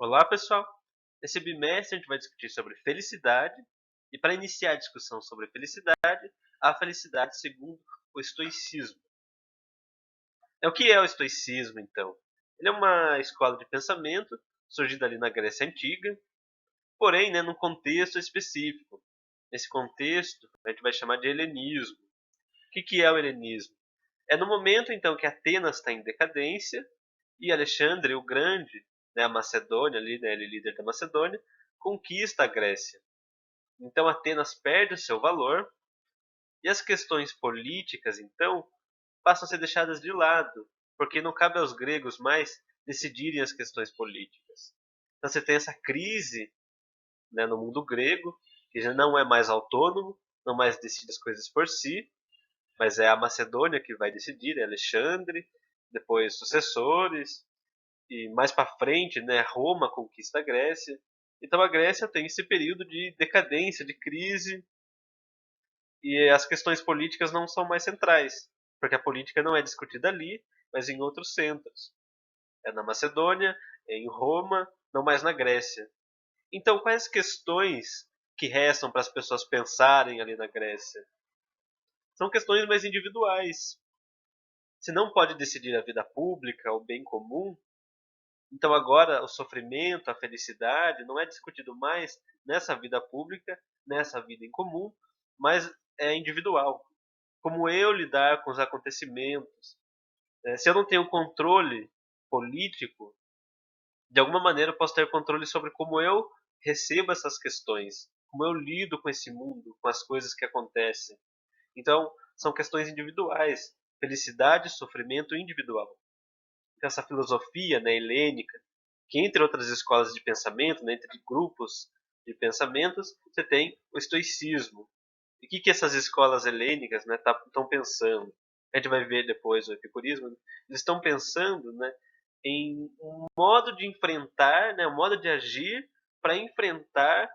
Olá, pessoal! Nesse bimestre a gente vai discutir sobre felicidade e para iniciar a discussão sobre felicidade, a felicidade segundo o estoicismo. O que é o estoicismo, então? Ele é uma escola de pensamento surgida ali na Grécia Antiga, porém, num contexto específico. Nesse contexto, a gente vai chamar de helenismo. O que é o helenismo? É no momento, então, que Atenas está em decadência e Alexandre o Grande, a Macedônia ali, ele líder da Macedônia, conquista a Grécia. Então Atenas perde o seu valor e as questões políticas, então, passam a ser deixadas de lado, porque não cabe aos gregos mais decidirem as questões políticas. Então você tem essa crise, no mundo grego, que já não é mais autônomo, não mais decide as coisas por si, mas é a Macedônia que vai decidir, é Alexandre, depois sucessores, e mais para frente, Roma conquista a Grécia. Então a Grécia tem esse período de decadência, de crise, e as questões políticas não são mais centrais, porque a política não é discutida ali, mas em outros centros. É na Macedônia, é em Roma, não mais na Grécia. Então quais questões que restam para as pessoas pensarem ali na Grécia? São questões mais individuais. Se não pode decidir a vida pública, o bem comum, então agora o sofrimento, a felicidade não é discutido mais nessa vida pública, nessa vida em comum, mas é individual. Como eu lidar com os acontecimentos. Se eu não tenho controle político, de alguma maneira eu posso ter controle sobre como eu recebo essas questões, como eu lido com esse mundo, com as coisas que acontecem. Então, são questões individuais, felicidade e sofrimento individual. Então, essa filosofia helênica, que entre outras escolas de pensamento, entre grupos de pensamentos, você tem o estoicismo. E o que essas escolas helênicas estão pensando? A gente vai ver depois o epicurismo. Eles estão pensando em um modo de enfrentar, um modo de agir para enfrentar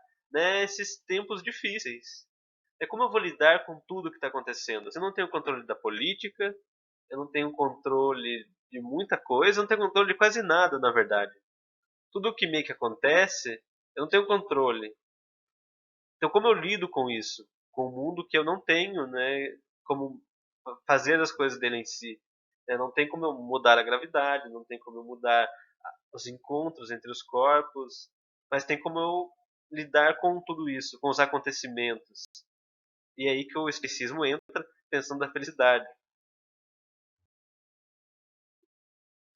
esses tempos difíceis. É como eu vou lidar com tudo que está acontecendo. Eu não tenho controle da política, eu não tenho controle de muita coisa, eu não tenho controle de quase nada, na verdade. Tudo o que meio que acontece, eu não tenho controle. Então, como eu lido com isso? Com o mundo que eu não tenho, como fazer as coisas dele em si. Não tem como eu mudar a gravidade, não tem como eu mudar os encontros entre os corpos, mas tem como eu lidar com tudo isso, com os acontecimentos. E é aí que o estoicismo entra, pensando na felicidade.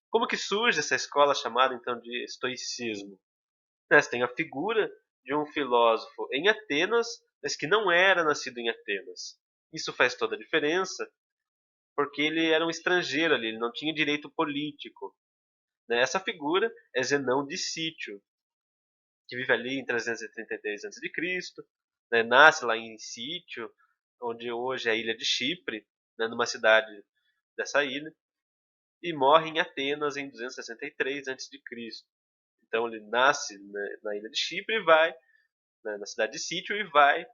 Como que surge essa escola chamada então de estoicismo? Você tem a figura de um filósofo em Atenas, mas que não era nascido em Atenas. Isso faz toda a diferença, porque ele era um estrangeiro ali, ele não tinha direito político. Essa figura é Zenão de Sítio, que vive ali em 333 a.C., nasce lá em Sítio, onde hoje é a ilha de Chipre, numa cidade dessa ilha, e morre em Atenas em 263 a.C. Então ele nasce na ilha de Chipre e vai na cidade de Sítio e vai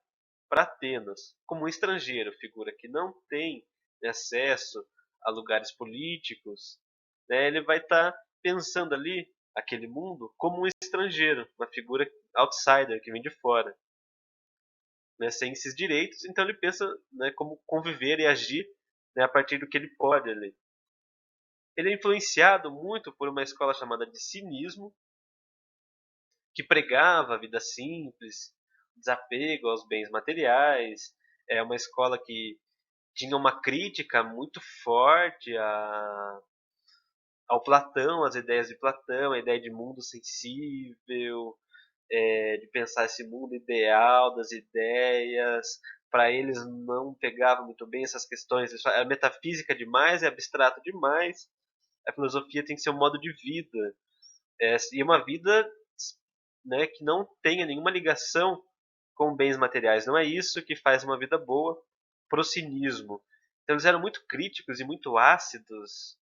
para Atenas como um estrangeiro, figura que não tem acesso a lugares políticos. Ele vai estar pensando ali aquele mundo como um estrangeiro, uma figura outsider que vem de fora, sem esses direitos. Então ele pensa como conviver e agir a partir do que ele pode ali. Ele é influenciado muito por uma escola chamada de cinismo, que pregava a vida simples, desapego aos bens materiais. É uma escola que tinha uma crítica muito forte ao Platão, às ideias de Platão, a ideia de mundo sensível, de pensar esse mundo ideal das ideias. Para eles não pegava muito bem essas questões, é metafísica demais, é abstrato demais. A filosofia tem que ser um modo de vida, e uma vida que não tenha nenhuma ligação com bens materiais. Não é isso que faz uma vida boa pro cinismo. Então eles eram muito críticos e muito ácidos.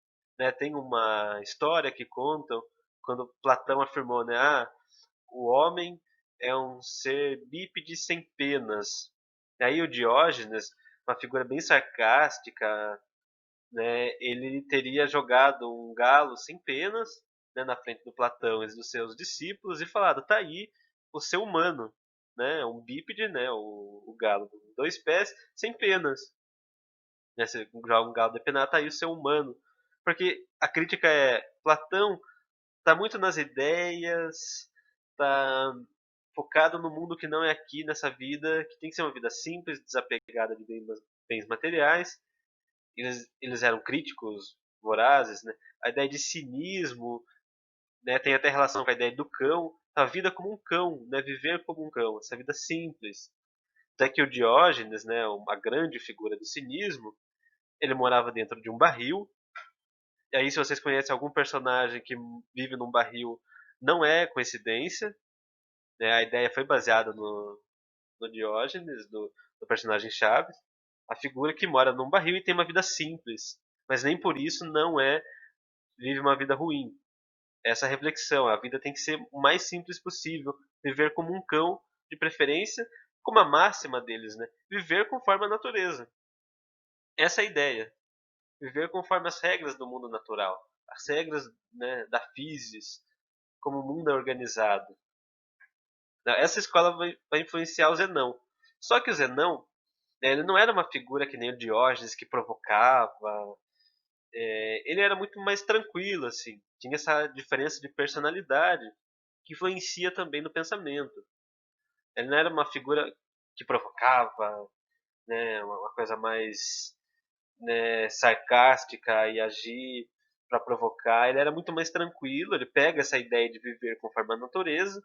Tem uma história que contam quando Platão afirmou, o homem é um ser bípede sem penas. E aí o Diógenes, uma figura bem sarcástica, ele teria jogado um galo sem penas, né, na frente do Platão e dos seus discípulos e falado: tá aí o ser humano, né, um bípede, né, o galo com 2 pés, sem penas. Né, você joga um galo depenado, tá aí o ser humano. Porque a crítica é: Platão tá muito nas ideias, tá focado no mundo que não é aqui, nessa vida, que tem que ser uma vida simples, desapegada de bens materiais. Eles eram críticos vorazes, né? A ideia de cinismo, né, tem até relação com a ideia do cão, a vida como um cão, né, viver como um cão, essa vida simples. Até que o Diógenes, né, uma grande figura do cinismo, ele morava dentro de um barril. E aí, se vocês conhecem algum personagem que vive num barril, não é coincidência, né? A ideia foi baseada no Diógenes, do personagem Chaves, a figura que mora num barril e tem uma vida simples, mas nem por isso não vive uma vida ruim. Essa reflexão, a vida tem que ser o mais simples possível, viver como um cão, de preferência, como a máxima deles, né? Viver conforme a natureza. Essa é a ideia. Viver conforme as regras do mundo natural, as regras, né, da physis, como o mundo é organizado. Essa escola vai influenciar o Zenão. Só que o Zenão, né, ele não era uma figura que nem o Diógenes que provocava. Ele era muito mais tranquilo, assim. Tinha essa diferença de personalidade que influencia também no pensamento. Ele não era uma figura que provocava, né, uma coisa mais, né, sarcástica e agir para provocar. Ele era muito mais tranquilo. Ele pega essa ideia de viver conforme a natureza,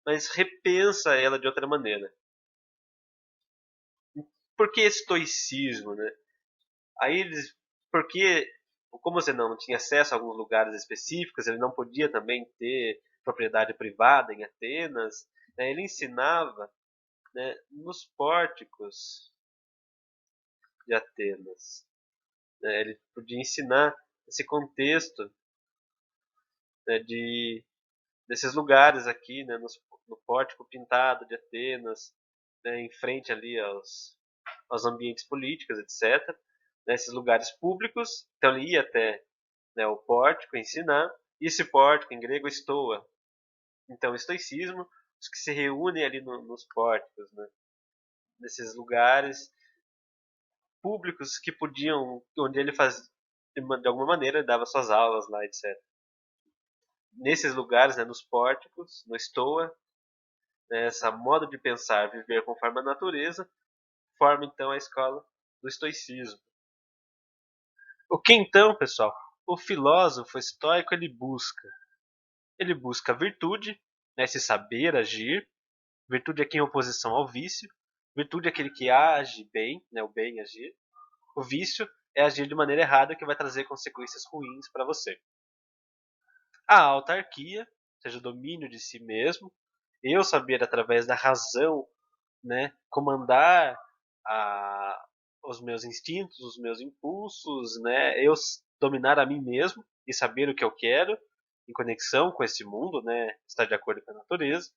mas repensa ela de outra maneira. Por que estoicismo, né? Aí eles, porque como você não tinha acesso a alguns lugares específicos, ele não podia também ter propriedade privada em Atenas, né? Ele ensinava, né, nos pórticos de Atenas, né? Ele podia ensinar esse contexto, né, desses lugares aqui, né, no pórtico pintado de Atenas, né, em frente ali aos ambientes políticos, etc. Nesses lugares públicos, então ele ia até, né, o pórtico ensinar, e esse pórtico em grego estoa. Então, estoicismo, os que se reúnem ali nos pórticos, né, nesses lugares públicos que podiam, onde ele fazia, de alguma maneira, dava suas aulas lá, etc. Nesses lugares, né, nos pórticos, no estoa, né, essa modo de pensar, viver conforme a natureza, forma então a escola do estoicismo. O que então, pessoal? O filósofo estoico ele busca virtude, né, esse saber agir. Virtude é aqui em oposição ao vício. Virtude é aquele que age bem, né, o bem agir. O vício é agir de maneira errada, que vai trazer consequências ruins para você. A autarquia, ou seja, o domínio de si mesmo. Eu saber através da razão, né, comandar a, os meus instintos, os meus impulsos, né, eu dominar a mim mesmo e saber o que eu quero em conexão com esse mundo, né, estar de acordo com a natureza.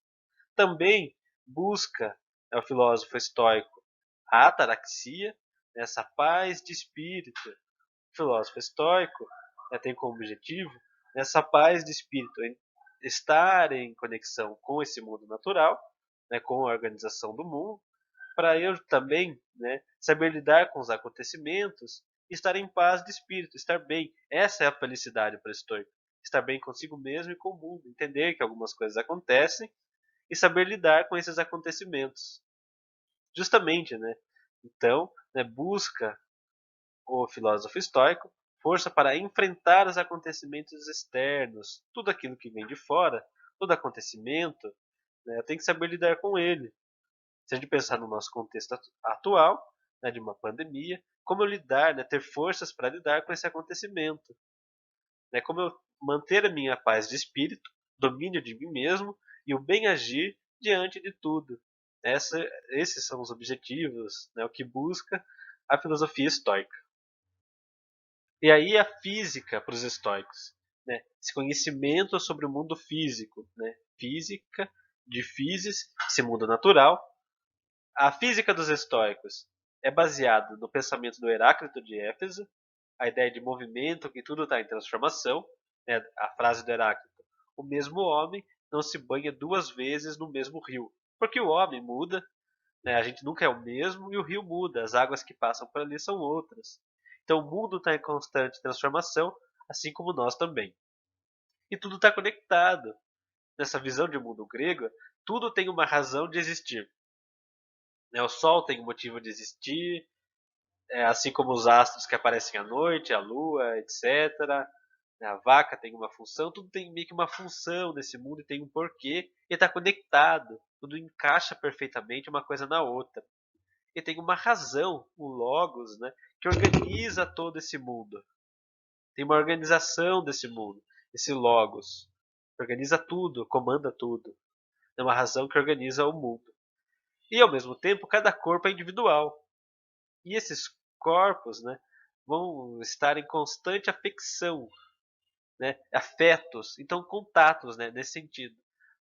Também busca, é o filósofo estoico, a ataraxia, essa paz de espírito. O filósofo estoico, né, tem como objetivo essa paz de espírito, estar em conexão com esse mundo natural, né, com a organização do mundo, para eu também, né, saber lidar com os acontecimentos, estar em paz de espírito, estar bem. Essa é a felicidade para o estoico. Estar bem consigo mesmo e com o mundo, entender que algumas coisas acontecem e saber lidar com esses acontecimentos. Justamente, né? Então, né, busca o filósofo estoico força para enfrentar os acontecimentos externos, tudo aquilo que vem de fora, todo acontecimento, né, eu tenho que saber lidar com ele. Se a gente pensar no nosso contexto atual, né, de uma pandemia, como eu lidar, né, ter forças para lidar com esse acontecimento, né, como eu manter a minha paz de espírito, domínio de mim mesmo e o bem agir diante de tudo. Esses são os objetivos, né, o que busca a filosofia estoica. E aí a física para os estoicos, né, esse conhecimento sobre o mundo físico, né, física, de physis, esse mundo natural. A física dos estoicos é baseada no pensamento do Heráclito de Éfeso, a ideia de movimento, que tudo está em transformação. Né? A frase do Heráclito o mesmo homem não se banha 2 vezes no mesmo rio. Porque o homem muda, né? A gente nunca é o mesmo e o rio muda, as águas que passam por ali são outras. Então o mundo está em constante transformação, assim como nós também. E tudo está conectado. Nessa visão de mundo grego, tudo tem uma razão de existir. O Sol tem um motivo de existir, assim como os astros que aparecem à noite, a Lua, etc. A vaca tem uma função, tudo tem meio que uma função nesse mundo e tem um porquê e está conectado. Tudo encaixa perfeitamente uma coisa na outra. E tem uma razão, o Logos, né, que organiza todo esse mundo. Tem uma organização desse mundo, esse Logos. Organiza tudo, comanda tudo. É uma razão que organiza o mundo. E ao mesmo tempo, cada corpo é individual. E esses corpos, né, vão estar em constante afecção, né, afetos, então contatos, né, nesse sentido.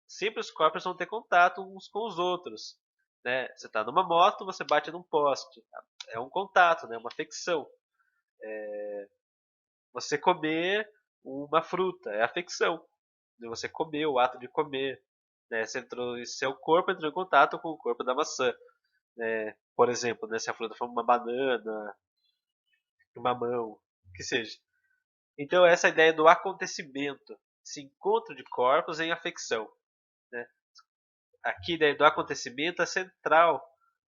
Sempre os corpos vão ter contato uns com os outros. Né? Você está numa moto, você bate num poste. É um contato, né, uma afecção. Você comer uma fruta, é afecção. Você comer, o ato de comer. Né? Seu corpo entrou em contato com o corpo da maçã. Né? Por exemplo, né, se a fruta for uma banana, um mamão, que seja. Então essa ideia do acontecimento, esse encontro de corpos em afecção. Né? Aqui a ideia do acontecimento é central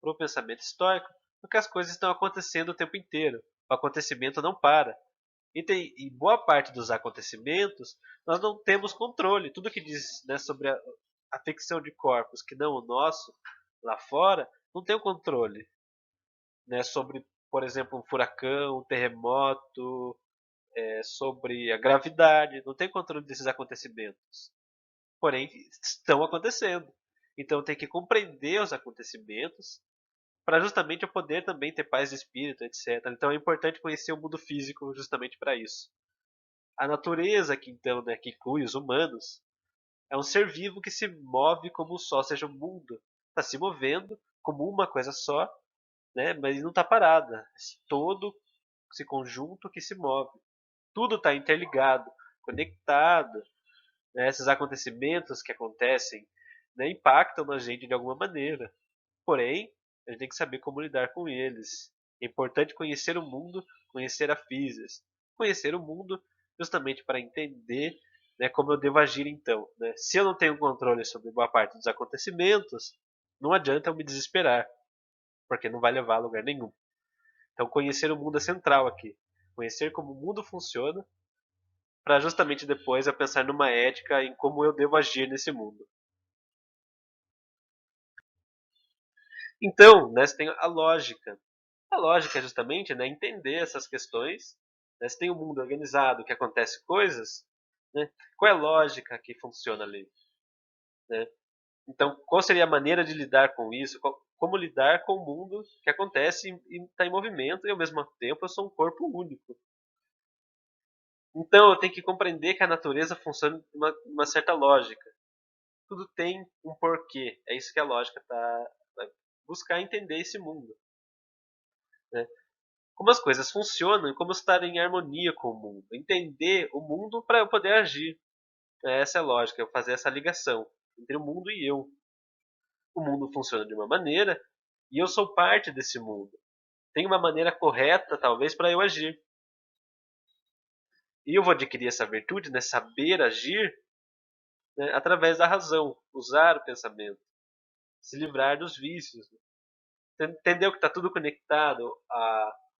para o pensamento estoico, porque as coisas estão acontecendo o tempo inteiro. O acontecimento não para. E boa parte dos acontecimentos nós não temos controle. Tudo que diz, né, sobre a afecção de corpos que não o nosso, lá fora, não tem o controle. Né, sobre, por exemplo, um furacão, um terremoto, sobre a gravidade, não tem controle desses acontecimentos. Porém, estão acontecendo. Então tem que compreender os acontecimentos para justamente eu poder também ter paz de espírito, etc. Então é importante conhecer o mundo físico justamente para isso. A natureza, que então, né, que inclui os humanos, é um ser vivo que se move como o Sol, ou seja, o mundo está se movendo como uma coisa só, né, mas não está parada. Todo esse conjunto que se move. Tudo está interligado, conectado. Né, esses acontecimentos que acontecem, né, impactam na gente de alguma maneira. Porém, a gente tem que saber como lidar com eles. É importante conhecer o mundo, conhecer a física. Conhecer o mundo justamente para entender, né, como eu devo agir então. Né? Se eu não tenho controle sobre boa parte dos acontecimentos, não adianta eu me desesperar, porque não vai levar a lugar nenhum. Então conhecer o mundo é central aqui. Conhecer como o mundo funciona, para justamente depois eu pensar numa ética em como eu devo agir nesse mundo. Então, né, você tem a lógica. A lógica é justamente, né, entender essas questões. Né, se tem um mundo organizado que acontece coisas, né, qual é a lógica que funciona ali? Né? Então, qual seria a maneira de lidar com isso? Como lidar com o mundo que acontece e está em movimento e ao mesmo tempo eu sou um corpo único? Então, eu tenho que compreender que a natureza funciona de uma certa lógica. Tudo tem um porquê. É isso que a lógica está buscar entender esse mundo. Né? Como as coisas funcionam e como estar em harmonia com o mundo. Entender o mundo para eu poder agir. Essa é a lógica, eu fazer essa ligação entre o mundo e eu. O mundo funciona de uma maneira e eu sou parte desse mundo. Tem uma maneira correta, talvez, para eu agir. E eu vou adquirir essa virtude, né, saber agir, né, através da razão, usar o pensamento, se livrar dos vícios. Né? Entendeu que está tudo conectado?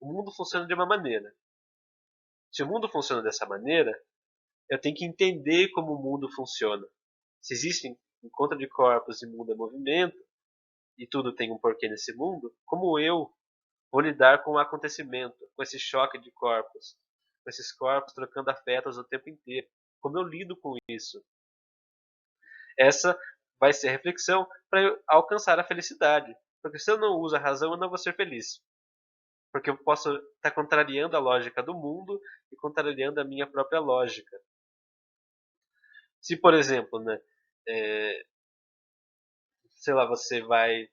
O mundo funciona de uma maneira. Se o mundo funciona dessa maneira, eu tenho que entender como o mundo funciona. Se existe encontro de corpos e mundo é movimento, e tudo tem um porquê nesse mundo, como eu vou lidar com o acontecimento, com esse choque de corpos, com esses corpos trocando afetos o tempo inteiro? Como eu lido com isso? Essa vai ser a reflexão para eu alcançar a felicidade. Porque se eu não uso a razão, eu não vou ser feliz. Porque eu posso estar contrariando a lógica do mundo e contrariando a minha própria lógica. Se, por exemplo, né, é, sei lá, você vai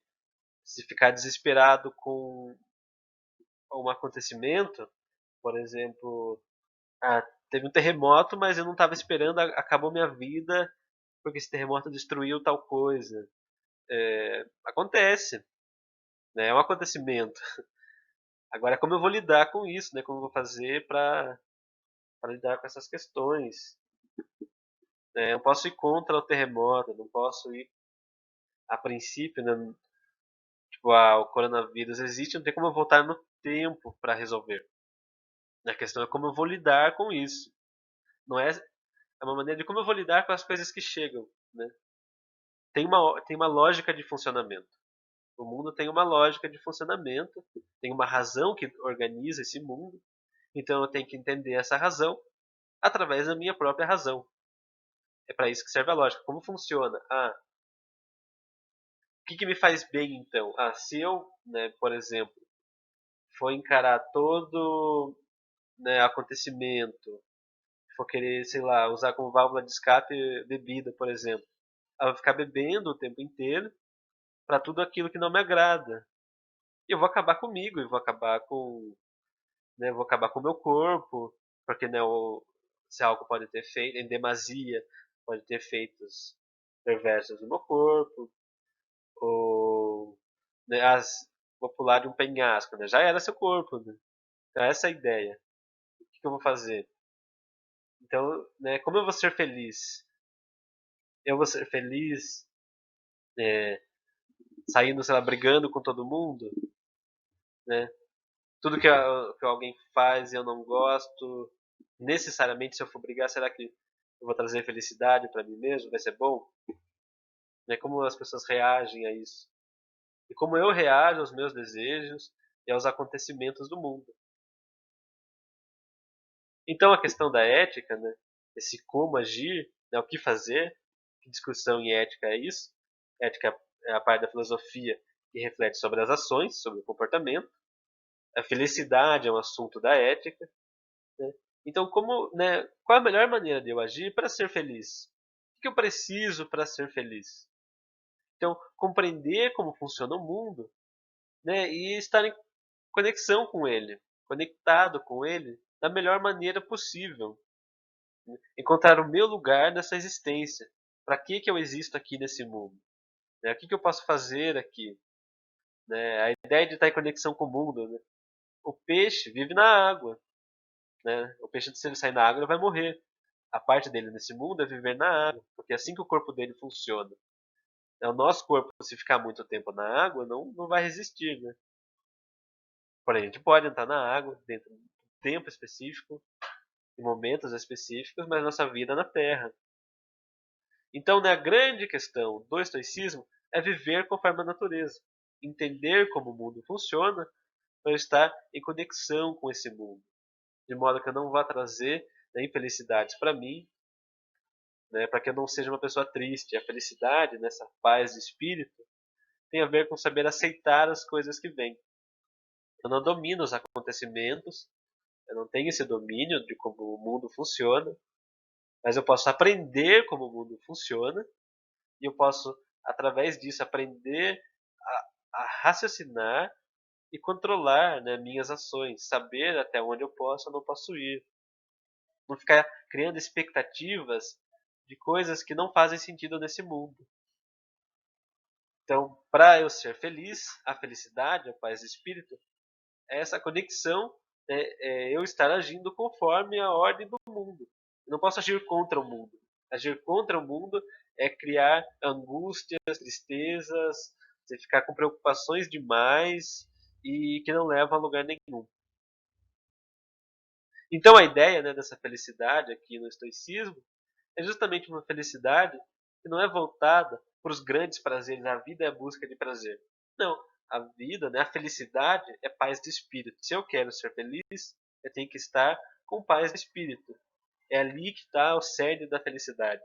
se ficar desesperado com um acontecimento, por exemplo, ah, teve um terremoto, mas eu não estava esperando, acabou minha vida porque esse terremoto destruiu tal coisa. Acontece, né? É um acontecimento. Agora, como eu vou lidar com isso, né? Como eu vou fazer para lidar com essas questões? Eu não posso ir contra o terremoto, eu não posso ir a princípio, né? Tipo, o coronavírus existe, não tem como eu voltar no tempo para resolver. A questão é como eu vou lidar com isso. Não é, é uma maneira de como eu vou lidar com as coisas que chegam, né? Tem uma lógica de funcionamento. O mundo tem uma lógica de funcionamento, tem uma razão que organiza esse mundo. Então eu tenho que entender essa razão através da minha própria razão. É para isso que serve a lógica. Como funciona? O que me faz bem então? Se eu, né, por exemplo, for encarar todo, né, acontecimento, for querer, sei lá, usar como válvula de escape bebida, por exemplo, eu vou ficar bebendo o tempo inteiro para tudo aquilo que não me agrada. E eu vou acabar comigo, eu vou acabar com, né, vou acabar com o meu corpo, porque né, se algo pode ter feito em demasia, pode ter efeitos perversos no meu corpo, ou né, vou pular de um penhasco, né? Já era seu corpo, né? Então essa é a ideia. O que eu vou fazer? Então, né, como eu vou ser feliz? Eu vou ser feliz saindo, sei lá, brigando com todo mundo, né? Tudo que alguém faz e eu não gosto, necessariamente se eu for brigar, será que eu vou trazer felicidade para mim mesmo? Vai ser bom? Né? Como as pessoas reagem a isso? E como eu reajo aos meus desejos e aos acontecimentos do mundo? Então a questão da ética, né? Esse como agir, né? O que fazer, que discussão em ética é isso? Ética é a parte da filosofia que reflete sobre as ações, sobre o comportamento. A felicidade é um assunto da ética, né? Então, né, qual a melhor maneira de eu agir para ser feliz? O que eu preciso para ser feliz? Então, compreender como funciona o mundo, né, e estar em conexão com ele, conectado com ele da melhor maneira possível. Encontrar o meu lugar nessa existência. Para que eu existo aqui nesse mundo? Né? O que eu posso fazer aqui? Né? A ideia de estar em conexão com o mundo. Né? O peixe vive na água. Né? O peixe, se ele sair na água, ele vai morrer. A parte dele nesse mundo é viver na água, porque é assim que o corpo dele funciona. O nosso corpo, se ficar muito tempo na água, não vai resistir. Né? Porém, a gente pode entrar na água dentro de um tempo específico, em momentos específicos, mas nossa vida é na Terra. Então, né, a grande questão do estoicismo é viver conforme a natureza, entender como o mundo funciona para estar em conexão com esse mundo, de modo que eu não vá trazer, né, infelicidades para mim, né, para que eu não seja uma pessoa triste. A felicidade, nessa paz de espírito, tem a ver com saber aceitar as coisas que vêm. Eu não domino os acontecimentos, eu não tenho esse domínio de como o mundo funciona, mas eu posso aprender como o mundo funciona e eu posso, através disso, aprender a raciocinar e controlar, né, minhas ações, saber até onde eu posso ou não posso ir. Não ficar criando expectativas de coisas que não fazem sentido nesse mundo. Então, para eu ser feliz, a felicidade, a paz do espírito, é essa conexão, né, eu estar agindo conforme a ordem do mundo. Eu não posso agir contra o mundo. Agir contra o mundo é criar angústias, tristezas, você ficar com preocupações demais e que não levam a lugar nenhum. Então a ideia, né, dessa felicidade aqui no estoicismo é justamente uma felicidade que não é voltada para os grandes prazeres. A vida é a busca de prazer. Não, a vida, né, a felicidade é paz de espírito. Se eu quero ser feliz, eu tenho que estar com paz de espírito. É ali que está o cerne da felicidade.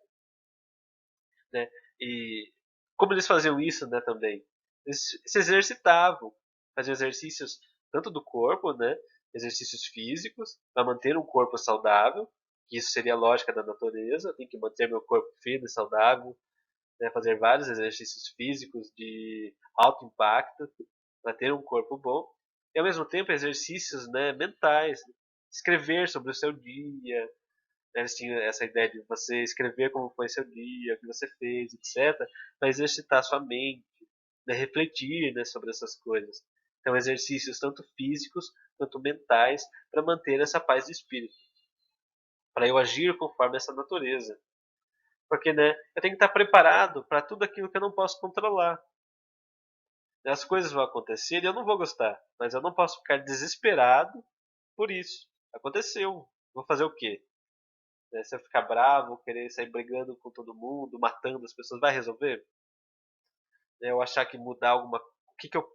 Né? E como eles faziam isso, né, também? Eles se exercitavam, faziam exercícios tanto do corpo, né, exercícios físicos, para manter um corpo saudável, que isso seria a lógica da natureza, eu tenho que manter meu corpo firme e saudável, né, fazer vários exercícios físicos de alto impacto, para ter um corpo bom, e ao mesmo tempo exercícios, né, mentais, escrever sobre o seu dia, Eles tinham essa ideia de você escrever como foi seu dia, o que você fez, etc. Para exercitar sua mente, né, refletir, né, sobre essas coisas. Então, exercícios tanto físicos quanto mentais para manter essa paz de espírito, para eu agir conforme essa natureza. Porque, né, eu tenho que estar preparado para tudo aquilo que eu não posso controlar. As coisas vão acontecer e eu não vou gostar, mas eu não posso ficar desesperado por isso. Aconteceu. Vou fazer o quê? Né, se eu ficar bravo, querer sair brigando com todo mundo, matando as pessoas, vai resolver? Eu achar que mudar alguma. O que, que eu.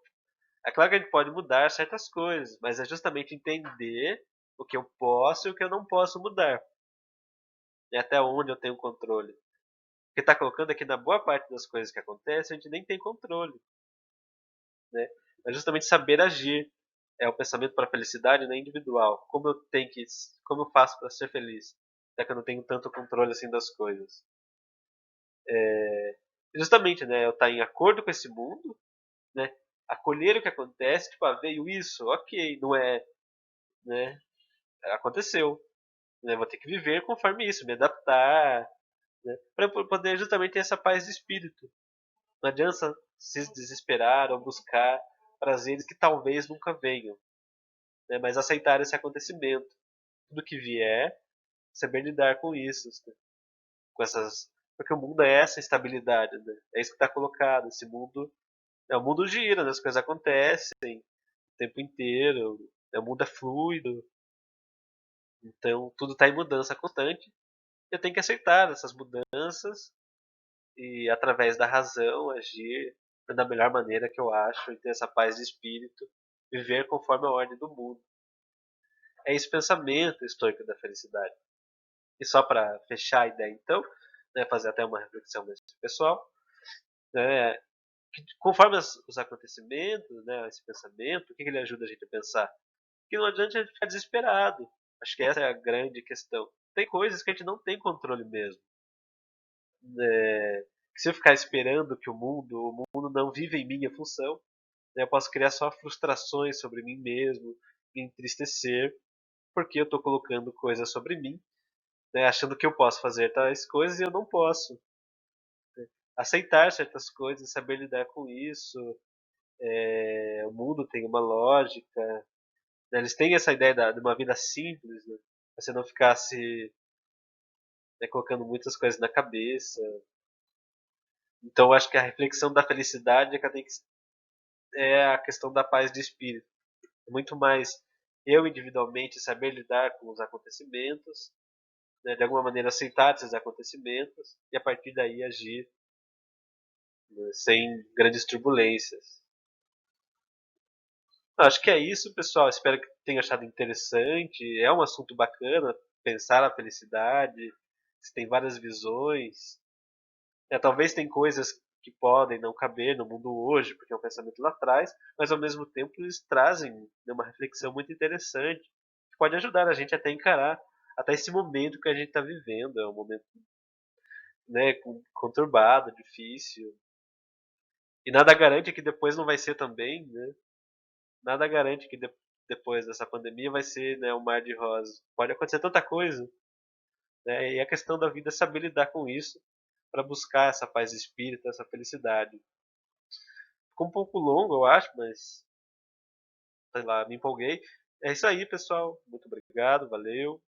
É claro que a gente pode mudar certas coisas, mas é justamente entender o que eu posso e o que eu não posso mudar. E até onde eu tenho controle. Porque está colocando aqui na boa parte das coisas que acontecem, a gente nem tem controle. Né? É justamente saber agir. É o pensamento para a felicidade, né, individual. Como eu faço para ser feliz, já que eu não tenho tanto controle assim das coisas. Justamente, né, eu estar em acordo com esse mundo, né, acolher o que acontece, tipo, veio isso, ok, não é, né, aconteceu, né, vou ter que viver conforme isso, me adaptar, né, para poder justamente ter essa paz de espírito. Não adianta se desesperar ou buscar prazeres que talvez nunca venham, né, mas aceitar esse acontecimento, tudo que vier, saber lidar com isso, né, com essas, porque o mundo é essa instabilidade, né, é isso que está colocado, esse mundo, o mundo gira, né, as coisas acontecem o tempo inteiro, o mundo é fluido, então tudo está em mudança constante. Eu tenho que aceitar essas mudanças e, através da razão, agir da melhor maneira que eu acho e ter essa paz de espírito, viver conforme a ordem do mundo. É esse pensamento estoico da felicidade. E só para fechar a ideia, então, né, fazer até uma reflexão mais pessoal, né, que conforme os acontecimentos, né, esse pensamento, o que ele ajuda a gente a pensar? Que não adianta a gente ficar desesperado. Acho que essa é a grande questão. Tem coisas que a gente não tem controle mesmo. Que se eu ficar esperando que o mundo não vive em minha função, né, eu posso criar só frustrações sobre mim mesmo, me entristecer, porque eu estou colocando coisas sobre mim, né, achando que eu posso fazer tais coisas e eu não posso. Aceitar certas coisas, saber lidar com isso. O mundo tem uma lógica, né, eles têm essa ideia de uma vida simples, né, você não ficar se, né, colocando muitas coisas na cabeça. Então, eu acho que a reflexão da felicidade é que é a questão da paz de espírito. É muito mais eu individualmente saber lidar com os acontecimentos, né, de alguma maneira aceitar esses acontecimentos e a partir daí agir, né, sem grandes turbulências. Acho que é isso, pessoal. Espero que tenham achado interessante. É um assunto bacana pensar a felicidade. Tem várias visões. Talvez tem coisas que podem não caber no mundo hoje, porque é um pensamento lá atrás, mas ao mesmo tempo eles trazem, né, uma reflexão muito interessante, que pode ajudar a gente até a encarar até esse momento que a gente está vivendo. É um momento, né, conturbado, difícil. E nada garante que depois não vai ser também, né? Nada garante que depois dessa pandemia vai ser, né, um mar de rosas. Pode acontecer tanta coisa, né? E a questão da vida é saber lidar com isso para buscar essa paz de espírito, essa felicidade. Ficou um pouco longo, eu acho, mas sei lá, me empolguei. É isso aí, pessoal. Muito obrigado, valeu.